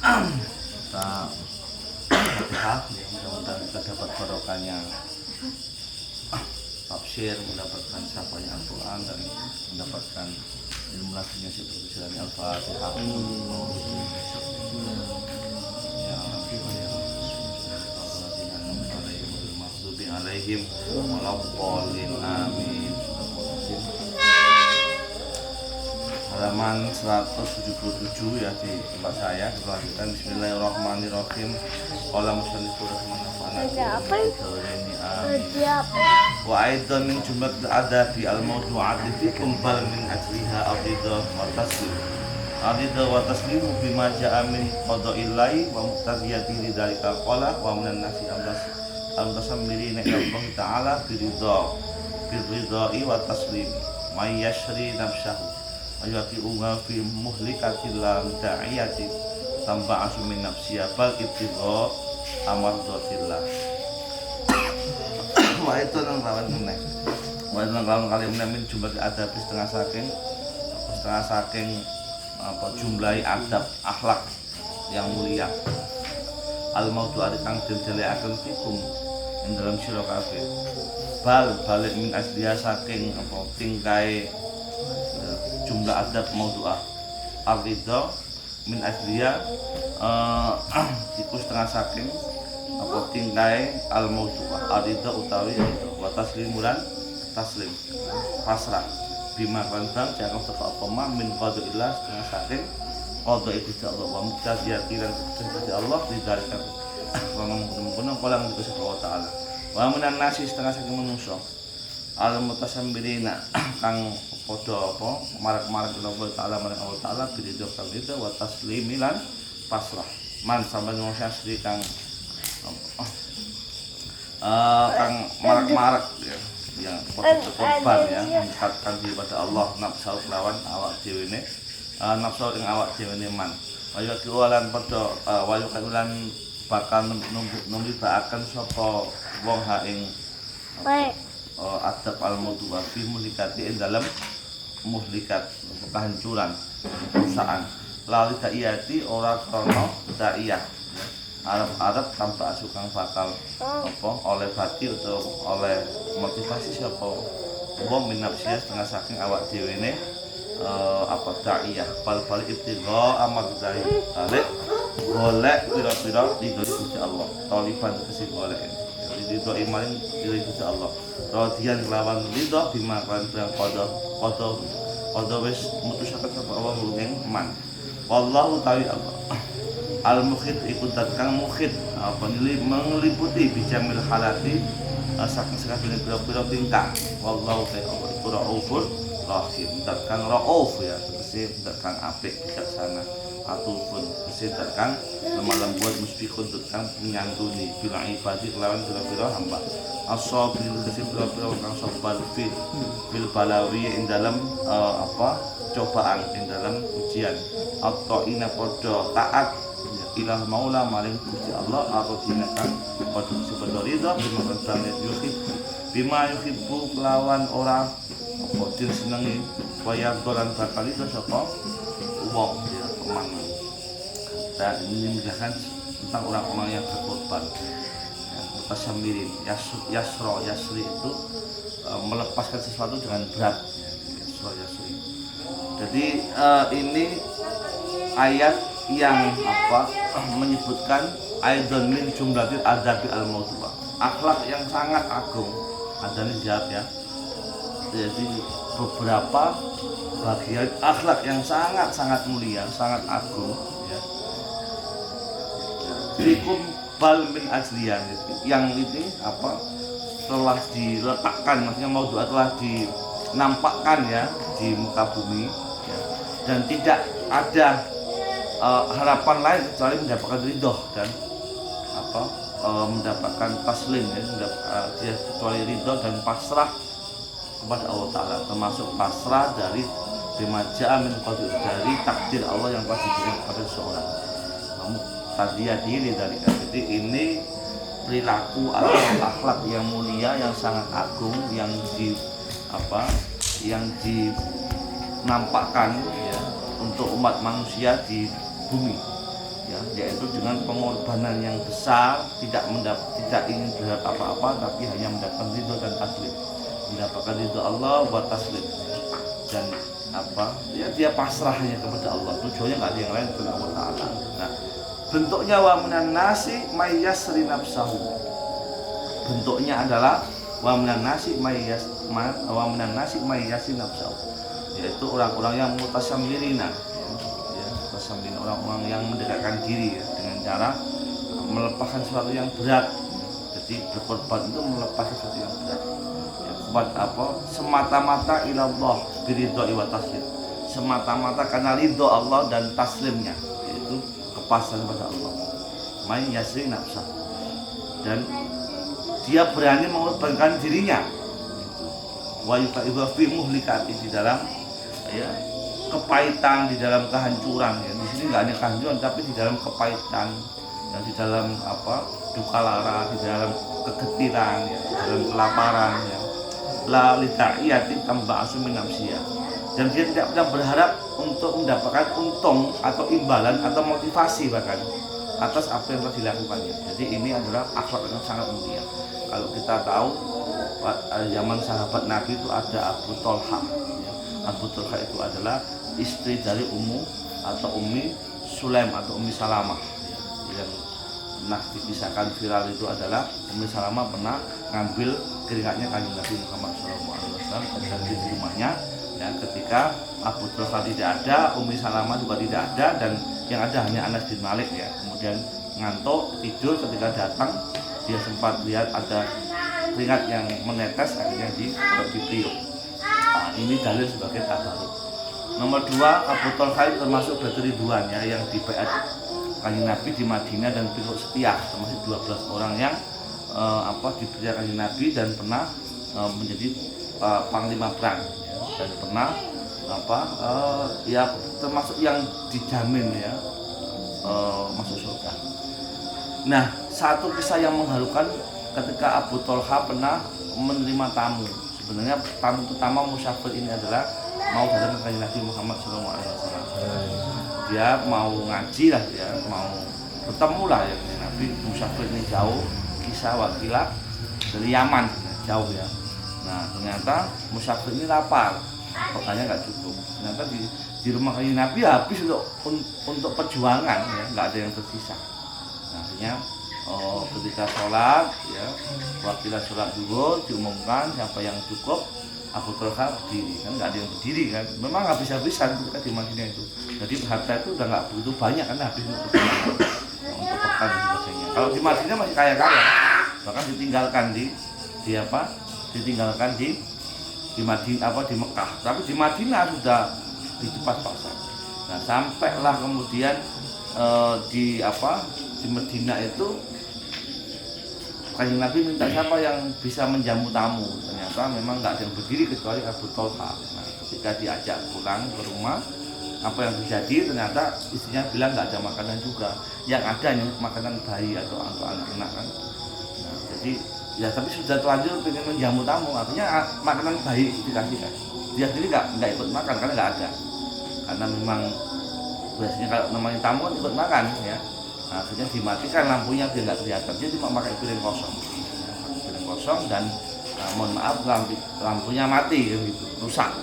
kita Fatihah ya, mudah-mudahan kita dapat barokahnya tafsir, mendapatkan syafa'nya Al-Quran dan mendapatkan ilmu lakinya seperti jalan Al-Fatihah. Ya alaihim walaupun amin. Halaman 177 ya di tempat saya. Dilanjutkan bismillahirrahmanirrahim. Qala musannifur rahimahullah wa aidan min jumlat al-adabi al-mawdu'ati fikum bal min ajliha ar-ridha wa taslim. Ar-ridha wa taslimu bima ja'a min qada'illahi wa muqtadiyati lidzalika qala wa minan nasi al-mutashammirina ila Allah ta'ala biridha'i wa taslim may yashri nafsahu wa yaqi'uha fi muhlikatil lam da'iyati tanpa asumin nafsiyah bal ibtigha amardatillah. Wah itu nang lawan meneh. Wah nang lawan kali meneh min jumlah adab setengah saking apa jumlah adab akhlak yang mulia. Al mautu kang didelekaken fikum ing dalam sira kabeh. Balik min asliya saking apa tingkai jumlah adab maudu'ah. Ar-ridha min asliya iku setengah saking apa tingkai al maudu'ah. Ar-ridha utawi itu wa taslimulan taslim pasrah bima kan bang jangan saka apa ma min qadaillah setengah saking qada Gusti Allah wa muqtadiyati lan Gusti Allah didalika ngomong-ngomong kolang Gusti Allah taala wa minan nasi setengah saking manusa al mutasammilina kang padha apa marak-marak Allah taala marang Allah taala biridho kang itu wa taslimilan pasrah man sampeyan wong asli kang marak-marak ya yang korban ya mendekatkan diri pada Allah nafsu lawan awak dhewe ne nafsu ing awak dhewe ne man wayu kiwalan padha wayu kalulan bakal numbibakaken sapa wong ha ing adab al-mautu wa fi muhlikati ing dalam muhlikat kehancuran perusahaan lali daiyati ora krana daiyah Arab tanpa asukang bakal apa oleh bati atau oleh motivasi siapa wong minapsia setengah saking awak dhewe ne apa daiyah bal-bal ibtigha amal dari balik golek pira-pira di Gusti Allah taliban kesi golek ridho iman di Gusti Allah radiyan lawan ridho bima kan qada wis mutusaken sapa Allah ing man wallahu ta'ala Allah al-mukhid ikut kang mukhid apa meliputi bijamil halati saking sakabehane pira-pira tingkah wallahu ta'ala iku raufur rahim kang rauf ya tegese kang apik bijaksana atupun tegese kang lemah lembut musbihun kang nyantuni bil ibadi lawan pira-pira hamba as-sabir tegese pira-pira kang sabar fil balawi ing dalam apa cobaan ing dalam ujian atau ina padha taat ilah maula maring Gusti Allah atau dinakan padha sebab ridha bima kantane bima yuhibbu lawan ora apa senengi waya dolan bakal itu sapa wong ya teman. Dan ini menjelaskan tentang orang-orang yang berkorban mutasammirin yasri itu melepaskan sesuatu dengan berat yasri. Jadi ini ayat yang apa menyebutkan aidan min jumlatil adabi al-mawdu'ah akhlak yang sangat agung adanya zat ya. Jadi beberapa bagian akhlak yang sangat mulia sangat agung ya. Fikum bal min ajliyan yang ini apa telah diletakkan maksudnya mawdu'ah telah dinampakkan ya di muka bumi ya. Dan tidak ada harapan lain kecuali mendapatkan ridho dan apa mendapatkan taslim ya dia kecuali ridho dan pasrah kepada Allah Ta'ala termasuk pasrah dari bimaja min qadir dari takdir Allah yang telah diberikan kepada seseorang kamu tadi diri dari jadi ini perilaku atau akhlak yang mulia yang sangat agung yang dinampakkan ya untuk umat manusia di bumi ya, yaitu dengan pengorbanan yang besar, tidak ingin berharap apa-apa, tapi hanya mendapatkan ridho dan taslim, mendapatkan ridho Allah buat taslim, dan apa ya, dia pasrah hanya kepada Allah, tujuannya nggak ada yang lain kepada Allah Ta'ala. Nah, bentuknya wa minan nasi may yasri nafsahu, bentuknya adalah wa minan nasi may yasri nafsahu, yaitu orang-orang yang mutasamirina, ya, mutasamirina, orang-orang yang mendekatkan diri ya, dengan cara melepaskan sesuatu yang berat. Jadi berkorban itu melepaskan sesuatu yang berat. Buat apa? Semata-mata ilallah biridho wa taslim, semata-mata karena ridho Allah dan taslimnya, yaitu kepasan pada Allah. May yasri nafsah, dan dia berani mengorbankan dirinya. Wa yuqaidu fi muhlikati, di dalam ya kepahitan, di dalam kehancuran ya. Di sini nggak hanya kehancuran, tapi di dalam kepahitan, dan di dalam apa, duka lara, di dalam kegetiran ya, di dalam kelaparan ya. La lida'iyati tamba'asu min nafsiyah, dan dia tidak pernah berharap untuk mendapatkan untung atau imbalan atau motivasi bahkan atas apa yang telah dilakukannya. Jadi ini adalah akhlak yang sangat mulia. Kalau kita tahu zaman sahabat Nabi itu ada Abu Tolha ya. Abu Tolha itu adalah istri dari Ummi Sulaim atau Ummi Salamah ya. Yang pernah dipisahkan viral itu adalah Ummi Salamah pernah ngambil keringatnya Kanjeng Nabi Muhammad SAW di rumahnya ya, ketika Abu Tolha tidak ada, Ummi Salamah juga tidak ada, dan yang ada hanya Anas bin Malik ya. Kemudian ngantuk tidur, ketika datang dia sempat lihat ada keringat yang menetes, akhirnya ditiup. Nah, ini dalil sebagai tabaruk. Nomor 2, Abu Tolha termasuk Badr Ridwan ya, yang dibaiat Kanjeng Nabi di Madinah dan pengikut setia, termasuk 12 orang yang diberi Kanjeng Nabi dan pernah menjadi panglima perang ya, dan pernah ya termasuk yang dijamin ya masuk surga. Nah, satu kisah yang mengharukan ketika Abu Tolha pernah menerima tamu. Sebenarnya tamu pertama musafir ini adalah mau datang ke Nabi Muhammad SAW. Dia mau ngaji lah, ya mau bertemu lah ya Nabi. Musafir ini jauh, kisah wakilah dari Yaman, jauh ya. Nah, ternyata musafir ini lapar, pekannya nggak cukup. Ternyata di rumah Nabi habis untuk perjuangan ya, nggak ada yang tersisa. Nah, akhirnya ketika sholat ya, wakilah sholat zuhur diumumkan siapa yang cukup, Abu Tolha berdiri, kan nggak ada yang berdiri kan, memang habis-habisan ketika di Madinah itu. Jadi harta itu udah nggak begitu banyak kan, habis untuk pekan dan sebagainya. Kalau di Madinah masih kaya-kaya, bahkan ditinggalkan ditinggalkan di Madinah di Mekah, tapi di Madinah sudah di tempat pasar. Nah, sampailah kemudian di Madinah itu Kanjeng Nabi minta siapa yang bisa menjamu tamu. Ternyata memang nggak ada yang berdiri kecuali Abu Tolha. Nah, ketika diajak pulang ke rumah, apa yang terjadi? Ternyata istrinya bilang nggak ada makanan juga. Yang ada hanya makanan bayi atau anak-anak kan. Nah, jadi ya tapi sudah terlanjur ingin menjamu tamu, artinya makanan bayi dikasihkan. Dia sendiri nggak ikut makan karena nggak ada. Karena memang biasanya kalau namanya tamu kan ikut makan ya. Nah, akhirnya dimatikan lampunya biar nggak kelihatan, dia cuma pakai piring kosong dan mohon maaf lampunya mati gitu, rusak.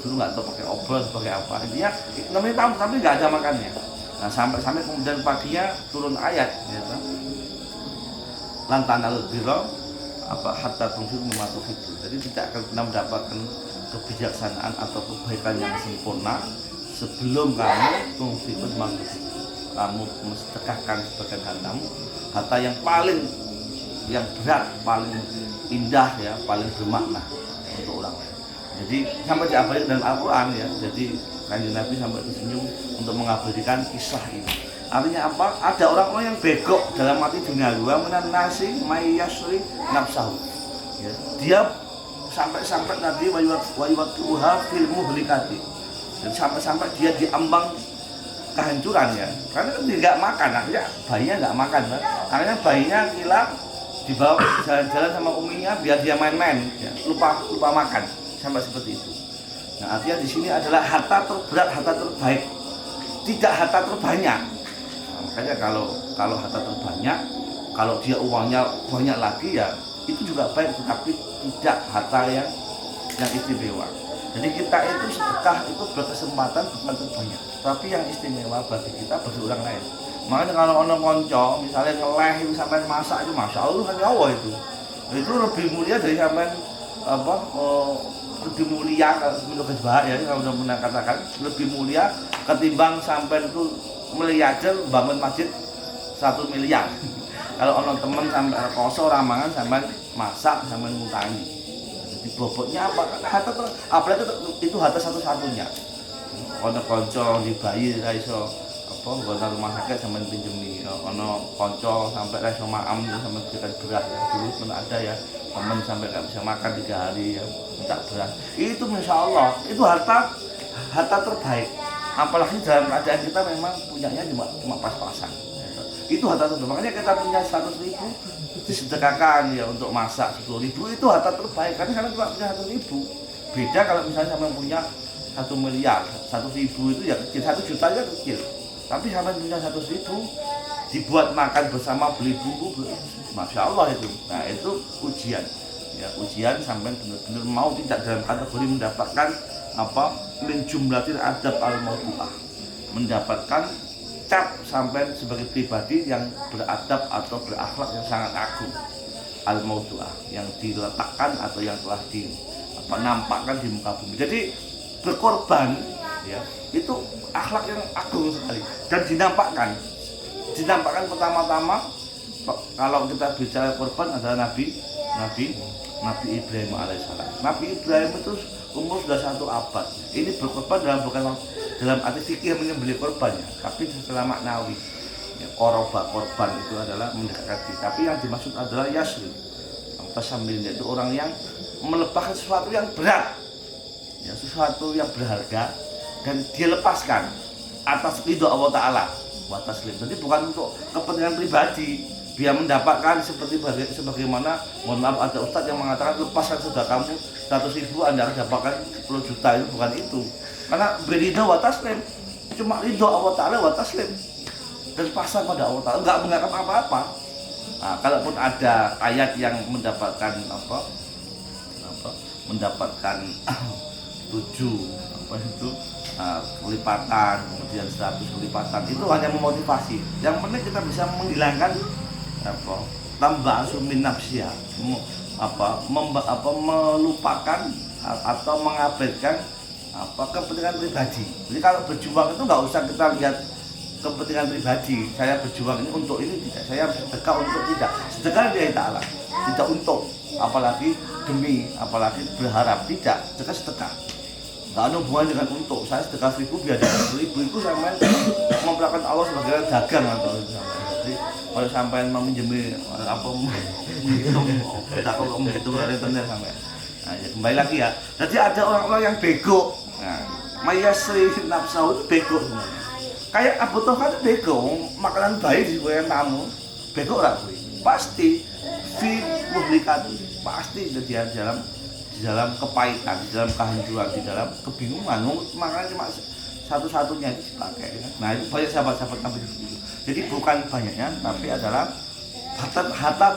Dulu nggak tahu pakai obor sebagai apa, intinya namanya tamu tapi nggak ada makannya. Nah, sampai kemudian paginya turun ayat gitu. Lantanal birra hatta tunfiqu mimma tuhibbu. Jadi tidak akan pernah mendapatkan kebijaksanaan atau kebaikan yang sempurna sebelum kamu tunfiqu mimma tuhibbu. Kamu mensedekahkan sebagian harta yang berat, paling indah ya, paling bermakna untuk orang lain. Jadi sampai diabadikan dalam Al-Quran ya. Jadi Kanjeng Nabi sampai tersenyum untuk mengabadikan kisah ini. Artinya apa? Ada orang-orang yang begok dalam mati dunia, wa minan nasi may yasri nafsahu. Ya. Dia sampai nanti wa yuwatuha fil muhlikati. Dan sampai dia diambang kehancuran ya, karena dia nggak makan, akhirnya bayinya nggak makan kan? Akhirnya bayinya kilap dibawa jalan-jalan sama uminya biar dia main-main ya, lupa makan sampai seperti itu. Nah, artinya di sini adalah harta terberat, harta terbaik, tidak harta terbanyak. Nah, Makanya kalau harta terbanyak, kalau dia uangnya banyak lagi ya itu juga baik, tetapi tidak harta yang istimewa. Jadi kita itu sedekah itu berkesempatan bukan terbanyak, tapi yang istimewa bagi kita bagi orang lain. Makanya kalau orang konco misalnya ngeleh itu sampai masak itu masya Allah kan Allah itu lebih mulia dari sampai lebih mulia menurut ya kalau udah pernah katakan lebih mulia ketimbang sampai itu miliarder bangun masjid 1 miliar. Kalau orang teman sampai kosong ramangan sampai masak sampai ngutangi. Jadi bobotnya apa? Harta apalagi itu harta satu-satunya. Ono konco di bayi ra iso nggak rumah sakit sama pinjemi, ono konco sampai ra iso maam sama berikan beras ya. Dulu pernah ada ya teman sampai nggak bisa makan 3 hari ya minta beras. Itu masya Allah itu harta terbaik. Apalagi dalam keadaan kita memang punyanya cuma pas-pasan. Itu harta terbaik. Makanya kita punya 100.000 disedekahkan ya untuk masak 10.000 itu harta terbaik karena cuma punya 100.000. Beda kalau misalnya sama punya 1 miliar, 100.000 itu ya kecil, 1 juta ya kecil. Tapi sama punya 100.000 dibuat makan bersama beli bumbu, masya Allah itu. Nah itu ujian, ya ujian sampai benar-benar mau tidak dalam kategori mendapatkan min jumlatil adab al-mawdu'ah, mendapatkan cap sampai sebagai pribadi yang beradab atau berakhlak yang sangat agung, al-mawdu'ah yang diletakkan atau yang telah nampakkan di muka bumi. Jadi berkorban ya itu akhlak yang agung sekali dan dinampakkan pertama-tama kalau kita bicara korban adalah Nabi Ibrahim alaihissalam. Nabi Ibrahim itu umur sudah 1 abad. Ini berkorban bukan dalam arti fikih menyembelih korbannya, tapi secara maknawi. Ya, korban itu adalah mendekatkan diri. Tapi yang dimaksud adalah yasri. Tasamilnya itu orang yang melepaskan sesuatu yang berat, ya sesuatu yang berharga dan dia lepaskan atas ridho Allah Taala. Wataslim. Jadi bukan untuk kepentingan pribadi. Dia mendapatkan sebagaimana mohon maaf ada ustadz yang mengatakan lepaskan sudah kamu 100.000 Anda akan dapatkan 10 juta, itu bukan itu. Karena beridho wa taslim, cuma ridho Allah Ta'ala wa taslim dan pasrah pada Allah Ta'ala, nggak menganggap apa-apa. Nah, kalaupun ada ayat yang mendapatkan mendapatkan 7 kelipatan, kemudian 100 kelipatan, itu hanya memotivasi. Yang penting kita bisa menghilangkan tambah sumin nafsiyah, melupakan atau mengabaikan kepentingan pribadi. Jadi kalau berjuang itu nggak usah kita lihat kepentingan pribadi. Saya berjuang ini untuk ini tidak, saya sedekah untuk tidak. Sedekah lillahi ta'ala, tidak untuk, apalagi demi, apalagi berharap, tidak. Sedekah. Nggak ada hubungan dengan untuk. Saya sedekah 1.000 biar dapat 1.000 itu sampai memperlakukan Allah sebagai dagang atau jadi kalau sampai meminjami menghitung rentenir sampai. Nah, ya kembali lagi ya. Jadi ada orang-orang yang bego. Nah, mayasri nafsu itu bego sebenarnya. Kayak Abu Toha itu bego, makanan bayi di kue tamu, bego lah gue. Pasti fi muhlikat, pasti di dalam kepahitan, di dalam kehancuran, di dalam kebingungan. Makanya cuma satu-satunya itu dipakai. Nah itu banyak sahabat-sahabat Nabi itu. Jadi bukan banyaknya, tapi adalah harta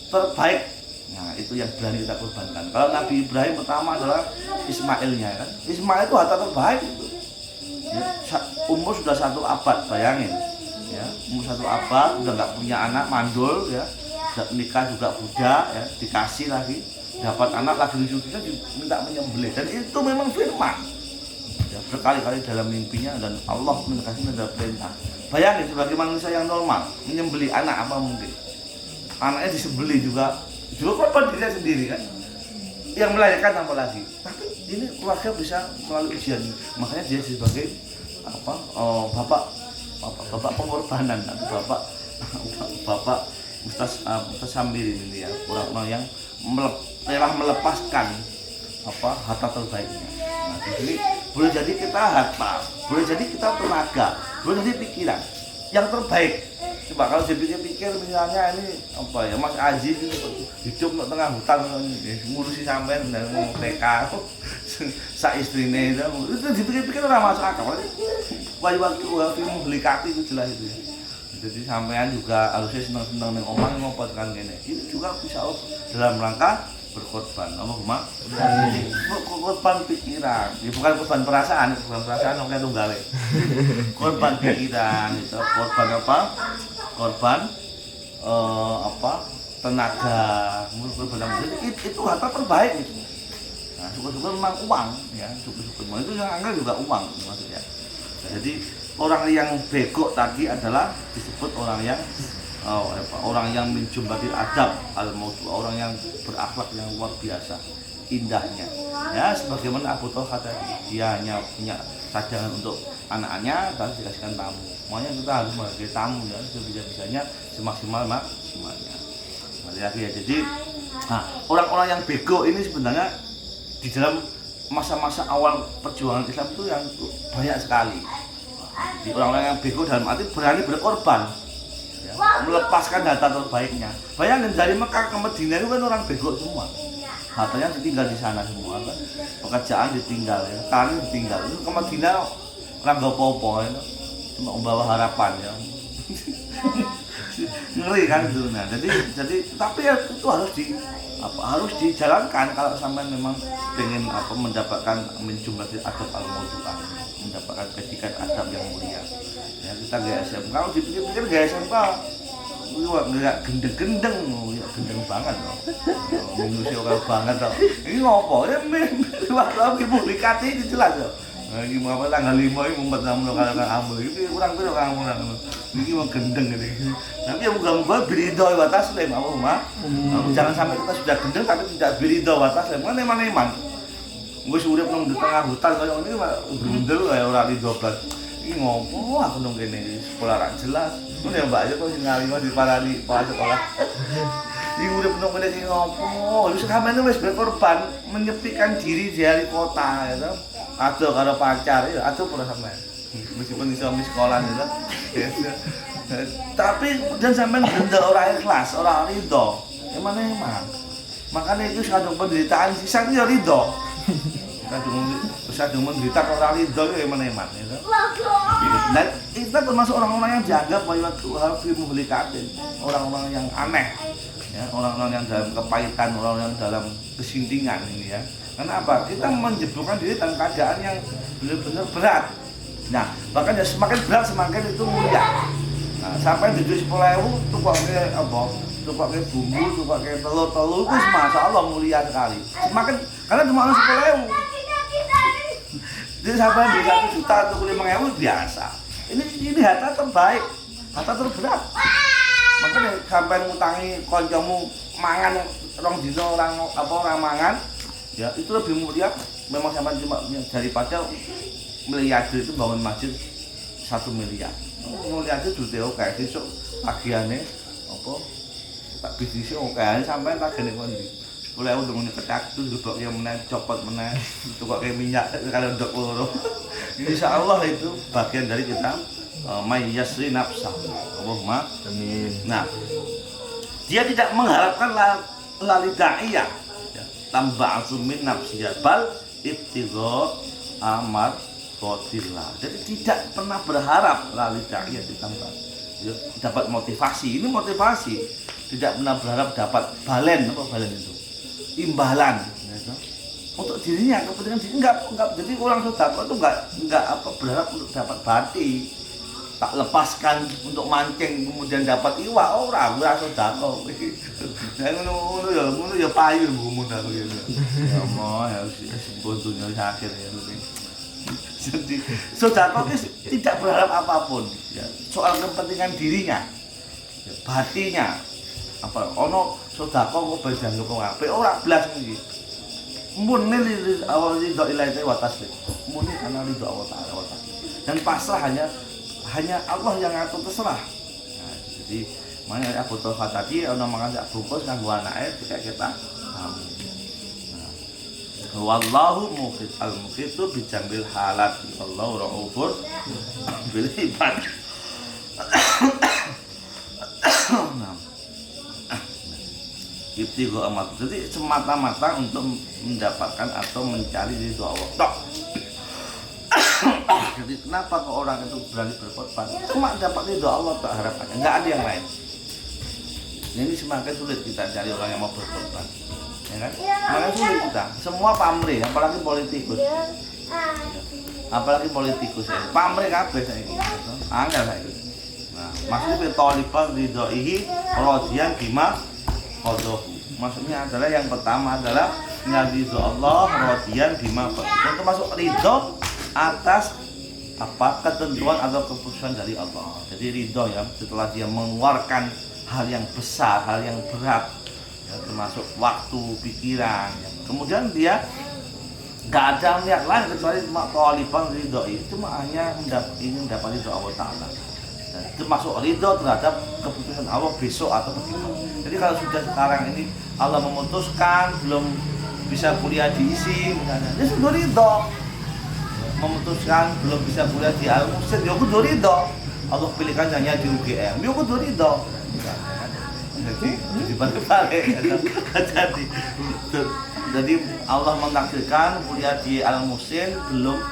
terbaik. Nah itu yang berani kita korbankan. Kalau Nabi Ibrahim pertama adalah Ismailnya kan. Ismail itu harta terbaik itu. Ya, umur sudah 1 abad, bayangin. Ya, umur 1 abad, udah nggak punya anak, mandul ya. Nikah juga budak ya, dikasih lagi, dapat anak lagi lucu-lucunya diminta menyembelih. Dan itu memang firman. Ya, berkali-kali dalam mimpinya dan Allah menegaskan dalam perintah. Bayangin sebagai manusia yang normal menyembelih anak apa mungkin? Anaknya disembelih juga korban dirinya sendiri kan, yang melahirkan apa lagi. Tapi ini keluarga bisa melalui ujian, makanya dia sebagai bapak pengorbanan atau bapak mustasamir ini ya, orang-orang yang telah melepaskan harta terbaiknya. Nah, jadi boleh jadi kita harta, boleh jadi kita tenaga, boleh jadi pikiran yang terbaik. Coba kalau dipikir-pikir misalnya ini Mas Aziz hidup di tengah hutan ngurusi sampean dan mau TK sak istrine itu dipikir-pikir ora masuk akal. Waktu muhlikati itu jelas itu ya. Jadi sampean juga harusnya seneng-seneng ning omah ngopo kan kene. Ini juga bisa dalam rangka berkorban. Allahumma korban pikiran. Ya bukan korban perasaan oke tunggale. Korban pikiran itu korban apa? Korban tenaga, korban itu harta terbaik itu. Nah, syukur-syukur memang uang ya, syukur-syukur itu yang angka juga uang maksudnya. Nah, jadi orang yang bego tadi adalah disebut orang yang menjumpai adab al-maudu, orang yang berakhlak yang luar biasa indahnya ya, sebagaimana Abu Thalha tadi dia hanya punya cadangan untuk anaknya dan dikasihkan tamu. Makanya kita harus menghargai tamu ya, sebisa-bisanya semaksimalnya. Jadi orang-orang yang bego ini sebenarnya di dalam masa-masa awal perjuangan Islam itu yang banyak sekali. Di orang-orang yang bego dalam arti berani berkorban ya, melepaskan harta terbaiknya. Bayangin dari Mekah ke Madinah itu kan orang bego semua, hartanya ditinggal di sana semua kan, pekerjaan ditinggal ya, karir ditinggal. Itu ke Madinah orang gak apa-apa ya, cuma membawa harapan ya. Ngeri kan itu. Nah, jadi tapi ya itu harus dijalankan kalau sampai memang pengen mendapatkan menjumpai adab al-maudu'ah, mendapatkan predikat adab yang mulia. Ya kita gaya SMK, kalau dipikir-pikir gaya SMK nggak gendeng-gendeng, ya gendeng banget loh. Manusia kalau banget loh. Ini ngopo? Ya waktu publikasi itu jelas loh. Nah, ini mau apa tanggal 5 ini mumpet namun kalau kamu ini kurang kamu ini mau gendeng gitu. Tapi ya moga-moga berido wa taslim Allahumma. Jangan sampai kita sudah gendeng tapi tidak berido wa taslim. Kan eman-eman. Wis urip nang di tengah hutan kaya ngene brundel kaya ora rido blas. Iki ngopo aku nang kene sekolah ra jelas. Ngono ya Mbak ya kok sing ngalimo diparani kepala sekolah. Iki urip nang kene iki ngopo? Wis sampeyan wis berkorban menyepikan diri dari kota ya. Aduh karo pacar ya aduh ora sampean. Meskipun iso mi sekolah ya. Tapi kemudian sampean benda ora ikhlas, ora ridho. Emang. Makanya itu kadung penderitaan sisan ya ridho. Kadung menderita ora ridho ya emang. Dan kita termasuk orang-orang yang dianggap bahwa Tuhan fi muhlikatin, orang-orang yang aneh. Ya, orang-orang yang dalam kepahitan, orang-orang yang dalam kesintingan ini ya. Kenapa? Kita menjeblokkan diri dalam keadaan yang benar-benar berat. Nah, bahkan ya semakin berat semakin itu mulia. Nah, sampai di 10.000 tukoknya tukoknya bumbu, tukoknya telur-telur itu masya Allah mulia sekali. Semakin karena cuma 10.000. Jadi sampai di 1 juta atau 5.000 biasa. Ini harta terbaik, harta terberat. Makanya sampai ngutangi koncomu mangan rong dino orang mangan. Ya itu lebih mulia memang sama cuma daripada miliarder itu bangun masjid 1 miliar. Miliarder duwe oke sesuk bagiane tak bisnis oke sampai tagene kondi 10.000 ndung ketak itu nduk yang meneh copot meneh tukok minyak kalau ndok loro. Insyaallah itu bagian dari kita mayyasri nafsah. Allahumma amin. Nah, dia tidak mengharapkan lalida'iyah tambah asumin nafsiyah bal ibtigha amar qatillah. Jadi tidak pernah berharap lalida'iyah ditambah ya, dapat motivasi. Ini motivasi. Tidak pernah berharap dapat balen. Apa balen itu? Imbalan ya, untuk dirinya, kepentingan diri enggak. Jadi orang sedekah itu enggak berharap untuk dapat bati. Tak lepaskan untuk mancing kemudian dapat iwak ora sedekah. Ngono ya payu gumun aku ya. Ya Allah ya sebetulnya sakit ya. Jadi sedekah tidak berharap apapun ya, soal kepentingan dirinya. Ya, batinya ono sedekah kok dianggap wong apik ora blas iki. Mun nili awal ridho ilahi wa taslim. Mun ana ridho Allah taala. Dan pasrah hanya Allah yang ngatur terserah. Nah, jadi makanya Abu Thalha tadi ana mangan sak bungkus kanggo anake kita tamu. Nah, wallahu mukhit al-mukhitu bi jambil halat. Allahu raufur bil ibad. Nah. Ibtigha amat. Jadi semata-mata untuk mendapatkan atau mencari ridho Allah. Tok. Jadi kenapa kok orang itu berani berkorban? Cuma dapat ridho Allah tak harapannya, nggak ada yang lain. Ini semakin sulit kita cari orang yang mau berkorban, ya kan? Makin sulit kita. Semua pamrih, apalagi politikus. Apalagi politikus ya. Pamrih kabeh saiki. Angel saiki. Nah, maksudnya tolibal ridhoihi radiyan bima qadahu. Maksudnya adalah yang pertama adalah ridho Allah radiyan bima qadahu. Yang termasuk ridho atas apa ketentuan atau keputusan dari Allah. Jadi ridho ya setelah dia mengeluarkan hal yang besar, hal yang berat, ya, termasuk waktu, pikiran. Ya. Kemudian dia nggak ada niat lain kecuali cuma tolibang ridho itu cuma hanya ingin mendapat ridho Allah Taala. Dan termasuk ridho terhadap keputusan Allah besok atau bagaimana. Jadi kalau sudah sekarang ini Allah memutuskan belum bisa kuliah di ISI misalnya, dia sudah ridho. Memutuskan belum bisa kuliah di Al-Musid, ya kudu ridho. Allah pilihkan hanya di UGM, ya kudu ridho. Jadi balik-balik. Jadi Allah mentakdirkan kuliah di Al-Musin belum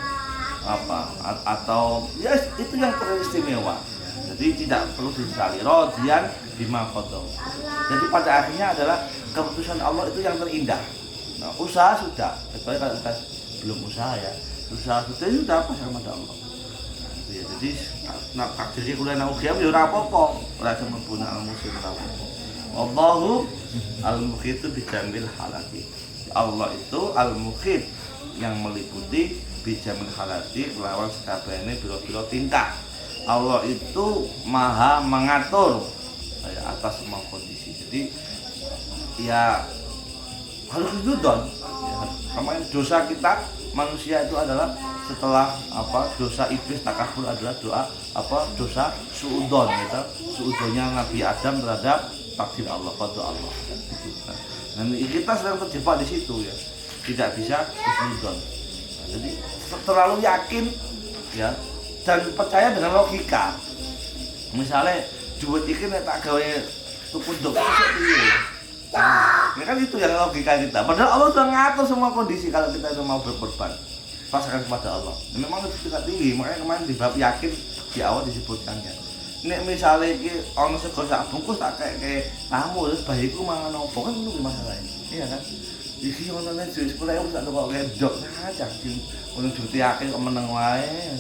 apa atau ya itu yang teristimewa. Jadi tidak perlu disesali. Radiyan bima qadahu. Jadi pada akhirnya adalah keputusan Allah itu yang terindah. Nah, usaha sudah, kecuali kalau kita belum usaha ya. Usaha sudah apa sama Allah. Ya, jadi nak takdirnya kuliah nang UGM ya ora apa-apa. Ora sempurna Al-Musin ora apa-apa. Allahu al-muhitu bijamil halati. Allah itu al-muhit yang meliputi bijamil halati melawan sekabehane biro-biro tingkah. Allah itu maha mengatur ya, atas semua kondisi. Jadi ya harus didon. Ya, karena dosa kita manusia itu adalah setelah apa dosa iblis takabur adalah dosa suudon gitu. Suudonnya Nabi Adam terhadap takdir Allah, qada Allah. Dan kita sedang terjebak di situ ya. Tidak bisa husnudon. Nah, jadi terlalu yakin ya dan percaya dengan logika. Misalnya duit iki nek tak gawe tuku ndok piye. Ya kan itu yang logika kita. Padahal Allah sudah ngatur semua kondisi kalau kita itu mau berkorban. Pasrahkan kepada Allah. Dan memang itu tingkat tinggi, makanya kemarin di bab yakin di awal disebutkannya. Nek misalnya iki ana sego sak bungkus tak kayak tamu terus bayiku mangan opo kan itu masalahnya. Iya kan? Iki ono nek duit 10.000 sak kok ndok cacah sing ono duit akeh kok meneng wae.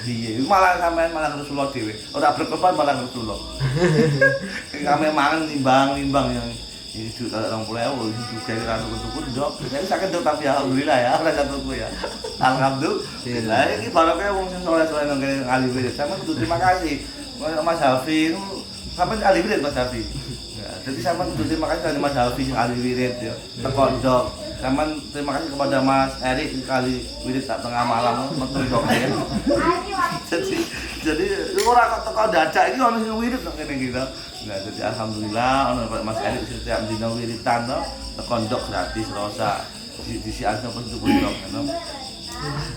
Iya, malah sampean malah Rasulullah dhewe. Ora berkorban malah Rasulullah. Kami mangan nimbang-nimbang yang ini duit 20.000 juga kira tuku ndok. Saya sakit ndok tapi alhamdulillah ya ora satu ya. Alhamdulillah. Iki barokah wong sing soleh-soleh nang kene ngali wis. Sampe kudu terima kasih. Mas Hafi, sampai ahli wirid Mas Hafi. Ya, jadi sampai terima kasih kepada Mas Hafi yang ahli wirid ya. Terkondok. Sampai terima kasih kepada Mas Erik ahli wirid tak tengah malam metundok ya. Jadi orang kok teko dadak iki ono sing wirid kok ngene gitu. Nah, jadi alhamdulillah ono Mas Erik setiap dina wiridan to, terkondok gratis rosa di siasa pendukung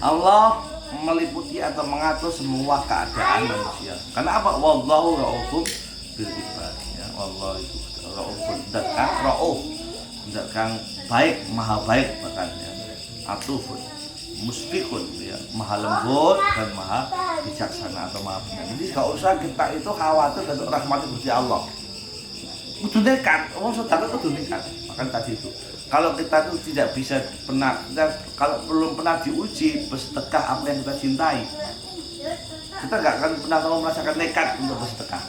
Allah meliputi atau mengatur semua keadaan manusia. Karena apa? Wallahu ra'ufun bil ibad. Ya, Allah itu ra'ufun, zat ra'uf, zat kang baik, maha baik bahkan ya. Atufun, musfiqun ya, maha lembut dan maha bijaksana atau maha benar. Jadi enggak usah kita itu khawatir dengan rahmat Gusti Allah. Kudu nekat, wong sedekah kudu nekat. Makan tadi itu. Kalau kita tuh tidak bisa pernah, kalau belum pernah diuji bersedekah apa yang kita cintai, kita nggak akan pernah tahu merasakan nekat untuk bersedekah.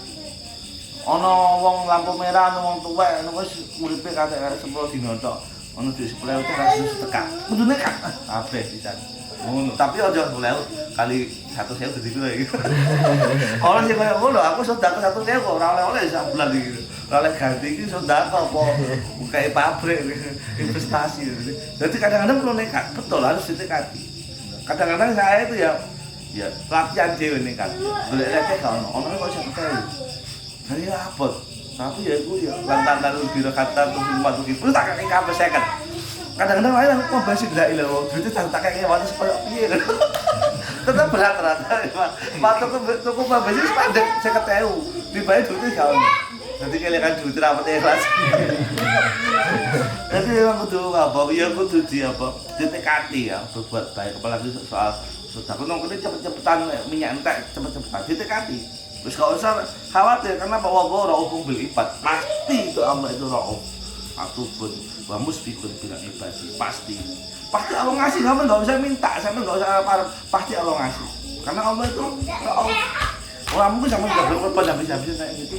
Ono wong lampu merah, ono wong tuwek, ono wis uripe kate 10 dina tok. Ono duit 10.000 harus sedekah. Kudu nekat. Kabeh pisan. Tapi aja 10.000 kali 100.000 dadi piro iki. Ono sing koyo ngono, aku sedekah 100.000 kok ora oleh-oleh sak bulan iki. Oleh ganti iki sedekah apa bukae pabrik investasi. Jadi kadang-kadang perlu nekat, betul harus ditekati. Kadang-kadang saya itu ya latihan dhewe nekat. Golek-golek gak ono kok iso ketemu. Jadi apa? Tapi ya iku ya lantaran biro kata tuh matu iki tak kakek kabeh 50. Kadang-kadang lain aku kok basi ndak ilang duit tak kakek wates koyo piye. Tetep berat rata. Matu tuku kabeh wis pandek 50.000. Dibayar duitnya gak ono. Nanti kalian duit rapat ikhlas. Tapi memang kudu apa? Ya kudu di apa? Ditekati ya berbuat baik apalagi soal Sudah kono kene cepet-cepetan minyak entek cepet-cepetan ditekati. Terus gak usah khawatir karena Pak Wago raufun bil ibad. Pasti itu Allah itu rauf. Atupun wa musbiqun bil ibadi. Pasti Allah ngasih, kamu nggak usah minta, sampai nggak usah apa, pasti Allah ngasih. Karena Allah itu rauf. Orang mungkin sama juga berkorban habis-habisan kayak gitu.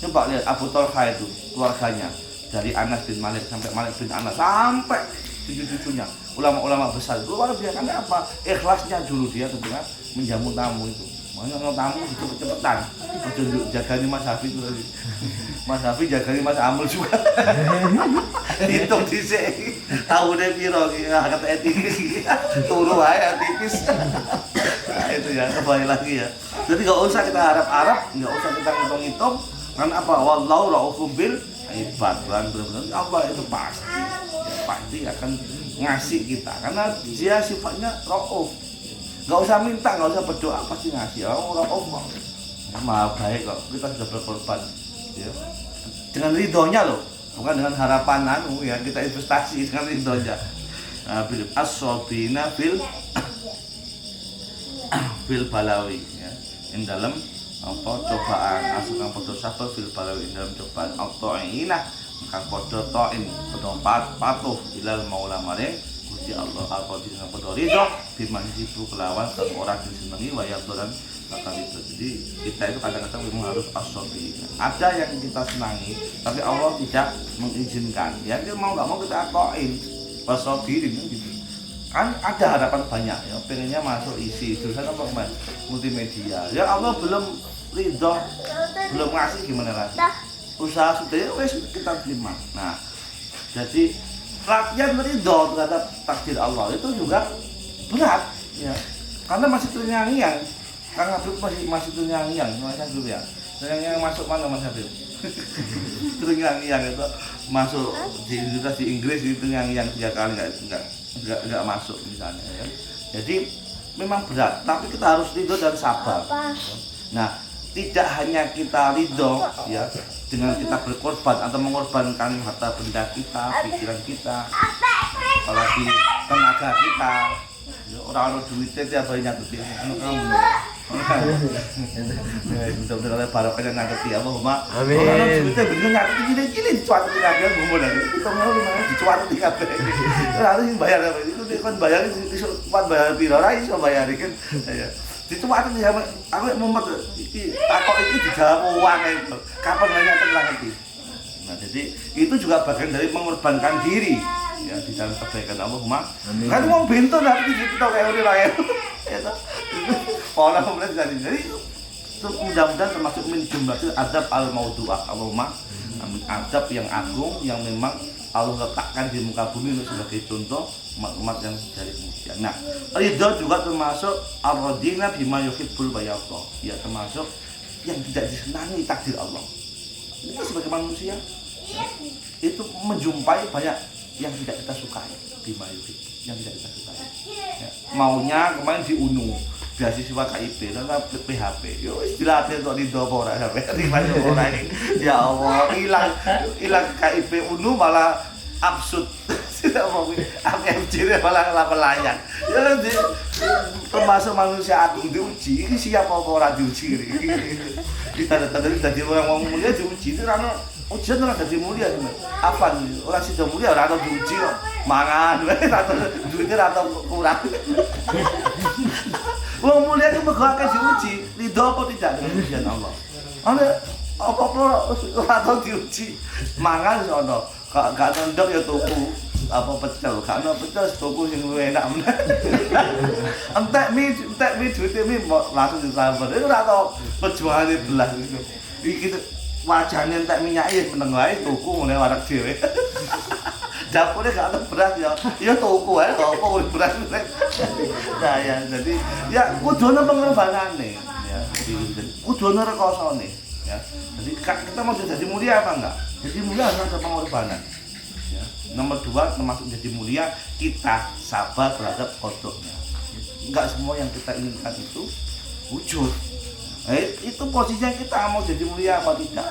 Coba lihat Abu Talha itu keluarganya dari Anas bin Malik sampai Malik bin Anas sampai cucu-cucunya ulama-ulama besar itu luar biasa. Karena apa? Ikhlasnya dulu dia tentunya menjamu tamu itu. Makanya kalau tamu cepet-cepetan. Jagani Mas Hafiz itu lagi. Mas Hafiz jagani Mas Amul juga. Hitung dhisik. Tahune piro iki kata tipis. Turu ae tipis. Nah, itu ya kembali lagi ya. Jadi enggak usah kita harap-harap, enggak usah kita hitung-hitung. Karena apa? Wallahu raufun bil ibad. Benar-benar Allah itu pasti akan ngasih kita. Karena dia sifatnya rauf. Enggak usah minta, enggak usah berdoa, pasti ngasih. Rauf maha baik kok. Kita sudah berkorban ya. Dengan ridhonya loh, bukan dengan harapan ya, kita investasi dengan ridhonya. Bil as-sabina fil balawi ya. Yang dalam apa cobaan asukan podo sabar fil balawi dalam cobaan autoinah maka podo toin podo patuh ilal maula maring Gusti Allah al-qadir dengan podo ridho biman jibu kelawan sang orang disenangi wayabdoran maka itu. Jadi kita itu kadang-kadang memang harus as-sabina. Ada yang kita senangi tapi Allah tidak mengizinkan ya, dia mau nggak mau kita atoin as-sabirin gitu. Kan ada harapan banyak ya, pengennya masuk isi jurusan apa Mas? Multimedia. Ya Allah belum ridho, belum ngasih gimana lagi? Usaha sudah ya wes kita terima. Nah, jadi latihan ridho terhadap takdir Allah itu juga berat ya. Karena masih terngiang-ngiang. Kang Habib masih terngiang-ngiang, Mas Habib ya. Terngiang masuk mana Mas Habib? Terngiang-ngiang itu masuk di universitas di Inggris itu terngiang-ngiang 3 kali enggak masuk misalnya ya. Jadi memang berat, tapi kita harus ridho dan sabar. Nah, tidak hanya kita ridho ya dengan kita berkorban atau mengorbankan harta benda kita, pikiran kita, apalagi tenaga kita. Ya, orang duitnya tiap hari nyatetin anu kamu. Mudah-mudahan barokahnya nyatetin Allahumma. Amin. Orang duitnya bener nyatetin gini-gini dicuatin kabeh ngomong lagi. Kita mau dicuatin kabeh. Lalu sing bayar apa? Itu kan bayar iso kuat bayar piro ra iso bayar kan. Ya. Dicuatin ya aku mumet iki takok iki dijawab uang itu. Kapan nyatet lah ngerti. Nah, jadi itu juga bagian dari mengorbankan diri ya di dalam kebaikan Allahumma. Kan mau bento nanti kita kayak ora ya. Itu. Pola pemerintah jadi itu mudah-mudahan termasuk min jumlatil adab al-maudu'ah Allahumma. Adab yang agung yang memang Allah letakkan di muka bumi untuk sebagai contoh umat-umat yang dari kemudian. Nah, ridho juga termasuk ar-radina bima yuhibbul wa yarda. Ya termasuk yang tidak disenangi takdir Allah. Kita sebagai manusia itu menjumpai banyak yang tidak kita sukai bima yuhib, yang tidak kita sukai. Ya, maunya kemarin di UNU beasiswa KIP dan PHP. Yo istilahnya untuk ridho apa ora sampe ribet ora ini. Ya Allah, hilang KIP UNU malah absurd. Tidak mau AMC malah layak. Ya nanti termasuk manusia agung diuji, ini siapa apa ora diuji. Kita tadi orang mulia diuji itu karena ujian ora dadi mulia. Apa ora sida mulia ora tau diuji kok. Mangan wae duitnya ora tau kurang. Wong mulia itu mergo akeh diuji, ridho apa tidak dengan ujian Allah. Ana apa-apa ora tau diuji. Mangan wis ana, gak tendok ya tuku apa pecel, gak ana pecel tuku sing luwih enak meneh. Entek mi duite mi langsung disamper. Iku ora tau perjuangane belas iku. Iki wajane entek minyake meneng wae tuku ngene warak dhewe. Dapurnya gak ada beras ya tuku ae kok apa beras. Nah ya jadi ya kudune pengorbanane ya. Kudune rekosane ya. Jadi kita mau jadi mulia apa enggak? Jadi mulia harus ada pengorbanan. Ya. Nomor 2 termasuk jadi mulia kita sabar terhadap kodoknya. Enggak semua yang kita inginkan itu wujud. Itu posisinya kita mau jadi mulia apa tidak.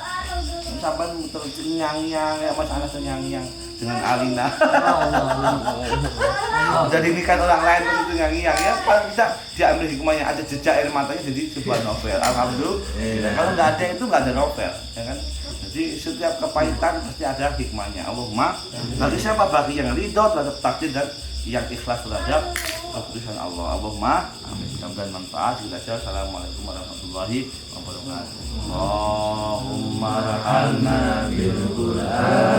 Sampai terus nyang-nyang ya Mas Anas nyang-nyang dengan Alina. Allah. Jadi nikah orang lain begitu ngiang ya, paling bisa diambil hikmahnya, ada jejak air matanya jadi sebuah novel. Alhamdulillah. Kalau nggak ada itu nggak ada novel, ya kan? Jadi setiap kepahitan pasti ada hikmahnya. Allahumma, bagi siapa bagi yang ridho terhadap takdir dan yang ikhlas terhadap keputusan Allah. Allahumma, amin. Mudah-mudahan manfaat. Kita saja. Assalamualaikum warahmatullahi wabarakatuh. Allahumma rahamna bil Qur'an.